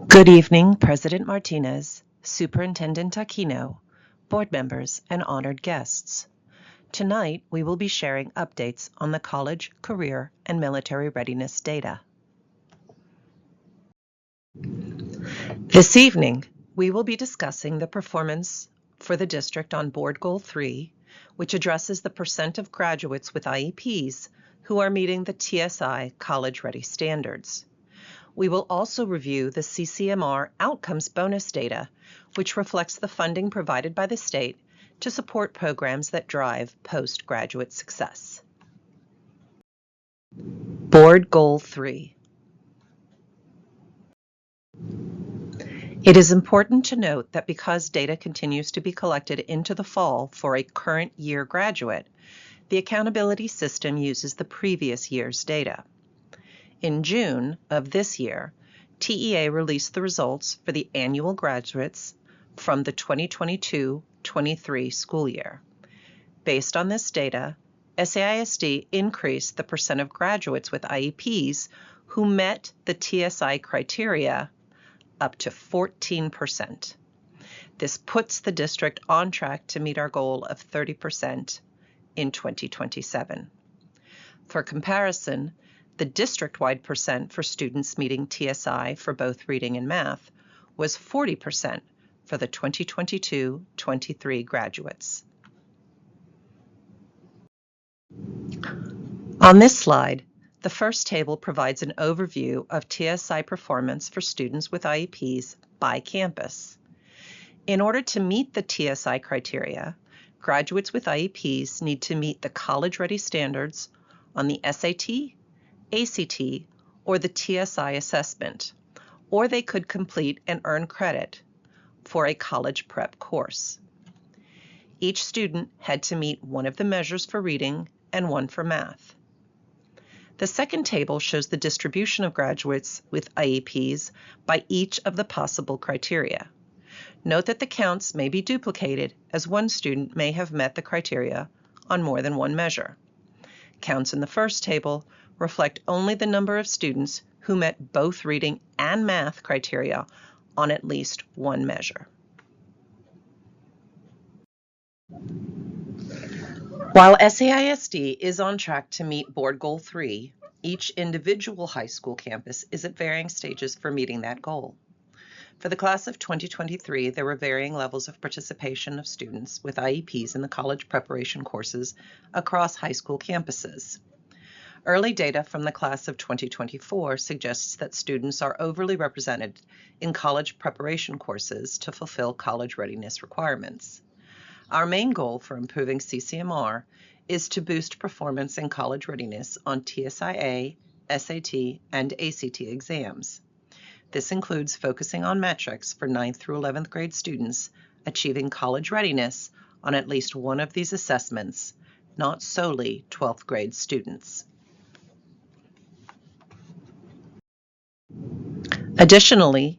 Good evening, President Martinez, Superintendent Aquino, board members, and honored guests. Tonight, we will be sharing updates on the college, career, and military readiness data. This evening, we will be discussing the performance for the district on Board Goal 3, which addresses the percent of graduates with IEPs who are meeting the TSI College Ready standards. We will also review the CCMR outcomes bonus data, which reflects the funding provided by the state to support programs that drive postgraduate success. Board Goal 3. It is important to note that because data continues to be collected into the fall for a current year graduate, the accountability system uses the previous year's data. In June of this year, TEA released the results for the annual graduates from the 2022-23 school year. Based on this data, SAISD increased the percent of graduates with IEPs who met the TSI criteria up to 14%. This puts the district on track to meet our goal of 30% in 2027. For comparison, the district-wide percent for students meeting TSI for both reading and math was 40% for the 2022-23 graduates. On this slide, the first table provides an overview of TSI performance for students with IEPs by campus. In order to meet the TSI criteria, graduates with IEPs need to meet the College Ready standards on the SAT, ACT, or the TSI assessment, or they could complete and earn credit for a college prep course. Each student had to meet one of the measures for reading and one for math. The second table shows the distribution of graduates with IEPs by each of the possible criteria. Note that the counts may be duplicated as one student may have met the criteria on more than one measure. Counts in the first table reflect only the number of students who met both reading and math criteria on at least one measure. While SAISD is on track to meet Board Goal 3, each individual high school campus is at varying stages for meeting that goal. For the class of 2023, there were varying levels of participation of students with IEPs in the college preparation courses across high school campuses. Early data from the class of 2024 suggests that students are overly represented in college preparation courses to fulfill college readiness requirements. Our main goal for improving CCMR is to boost performance in college readiness on TSIA, SAT, and ACT exams. This includes focusing on metrics for 9th through 11th grade students achieving college readiness on at least one of these assessments, not solely 12th grade students. Additionally,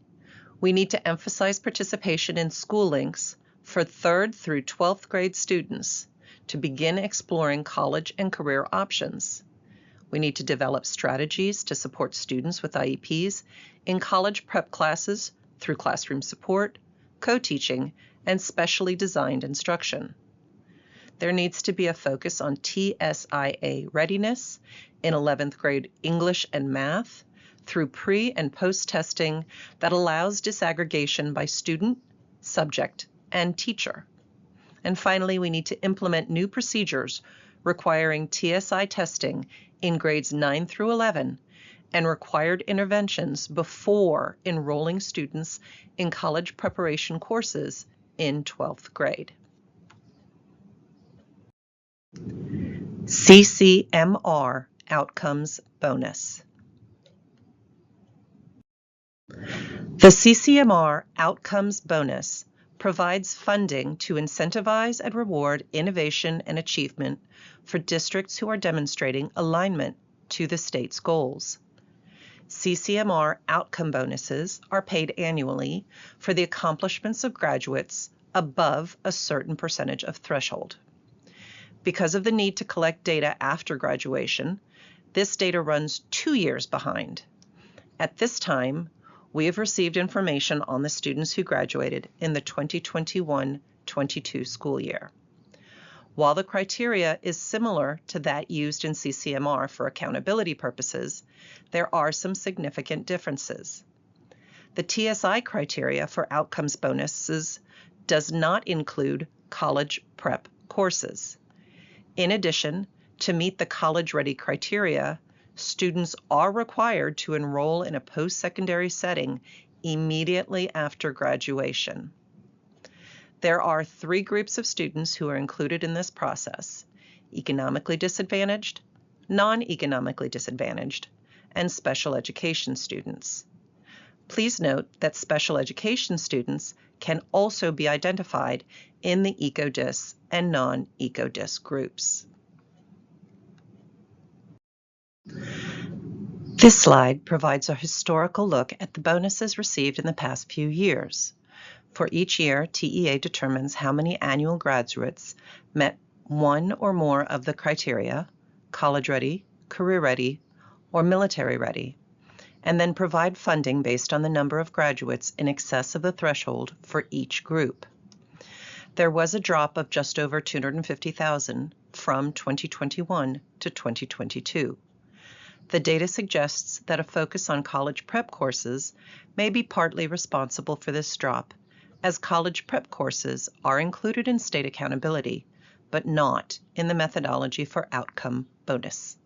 we need to emphasize participation in school links for 3rd through 12th grade students to begin exploring college and career options. We need to develop strategies to support students with IEPs in college prep classes through classroom support, co-teaching, and specially designed instruction. There needs to be a focus on TSIA readiness in 11th grade English and math through pre- and post-testing that allows disaggregation by student, subject, and teacher. And finally, we need to implement new procedures requiring TSI testing in grades 9 through 11 and required interventions before enrolling students in college preparation courses in 12th grade. CCMR Outcomes Bonus. The CCMR Outcomes Bonus provides funding to incentivize and reward innovation and achievement for districts who are demonstrating alignment to the state's goals. CCMR outcome bonuses are paid annually for the accomplishments of graduates above a certain percentage of threshold. Because of the need to collect data after graduation, this data runs 2 years behind. At this time, We have received information on the students who graduated in the 2021-22 school year. While the criteria is similar to that used in CCMR for accountability purposes, there are some significant differences. The TSI criteria for outcomes bonuses does not include college prep courses. In addition, to meet the college-ready criteria, students are required to enroll in a post-secondary setting immediately after graduation. There are 3 groups of students who are included in this process: economically disadvantaged, non-economically disadvantaged, and special education students. Please note that special education students can also be identified in the EcoDis and non-EcoDis groups. This slide provides a historical look at the bonuses received in the past few years. For each year, TEA determines how many annual graduates met one or more of the criteria: college ready, career ready, or military ready, and then provide funding based on the number of graduates in excess of the threshold for each group. There was a drop of just over $250,000 from 2021 to 2022. The data suggests that a focus on college prep courses may be partly responsible for this drop, as college prep courses are included in state accountability, but not in the methodology for outcome bonus.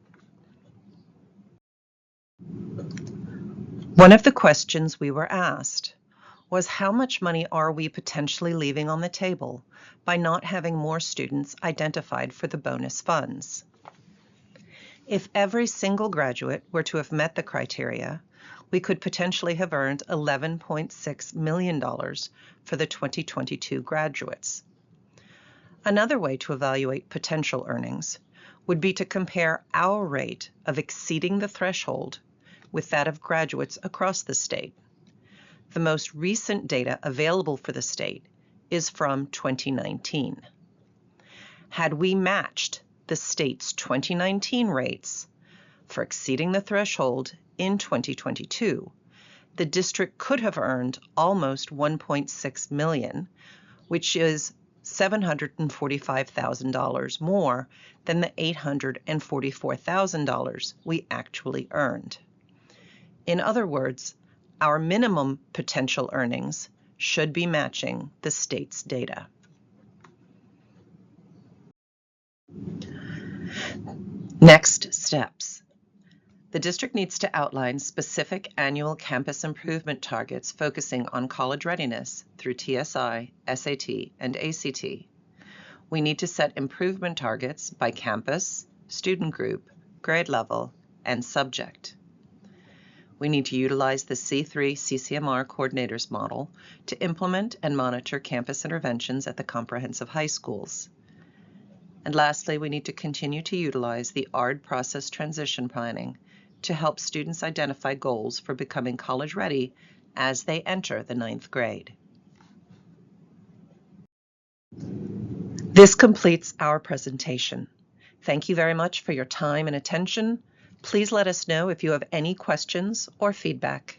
One of the questions we were asked was, how much money are we potentially leaving on the table by not having more students identified for the bonus funds? If every single graduate were to have met the criteria, we could potentially have earned $11.6 million for the 2022 graduates. Another way to evaluate potential earnings would be to compare our rate of exceeding the threshold with that of graduates across the state. The most recent data available for the state is from 2019. Had we matched the state's 2019 rates for exceeding the threshold in 2022, the district could have earned almost $1.6 million, which is $745,000 more than the $844,000 we actually earned. In other words, our minimum potential earnings should be matching the state's data. Next steps. The district needs to outline specific annual campus improvement targets focusing on college readiness through TSI, SAT, and ACT. We need to set improvement targets by campus, student group, grade level, and subject. We need to utilize the C3 CCMR coordinators model to implement and monitor campus interventions at the comprehensive high schools. And lastly, we need to continue to utilize the ARD process transition planning to help students identify goals for becoming college ready as they enter the 9th grade. This completes our presentation. Thank you very much for your time and attention. Please let us know if you have any questions or feedback.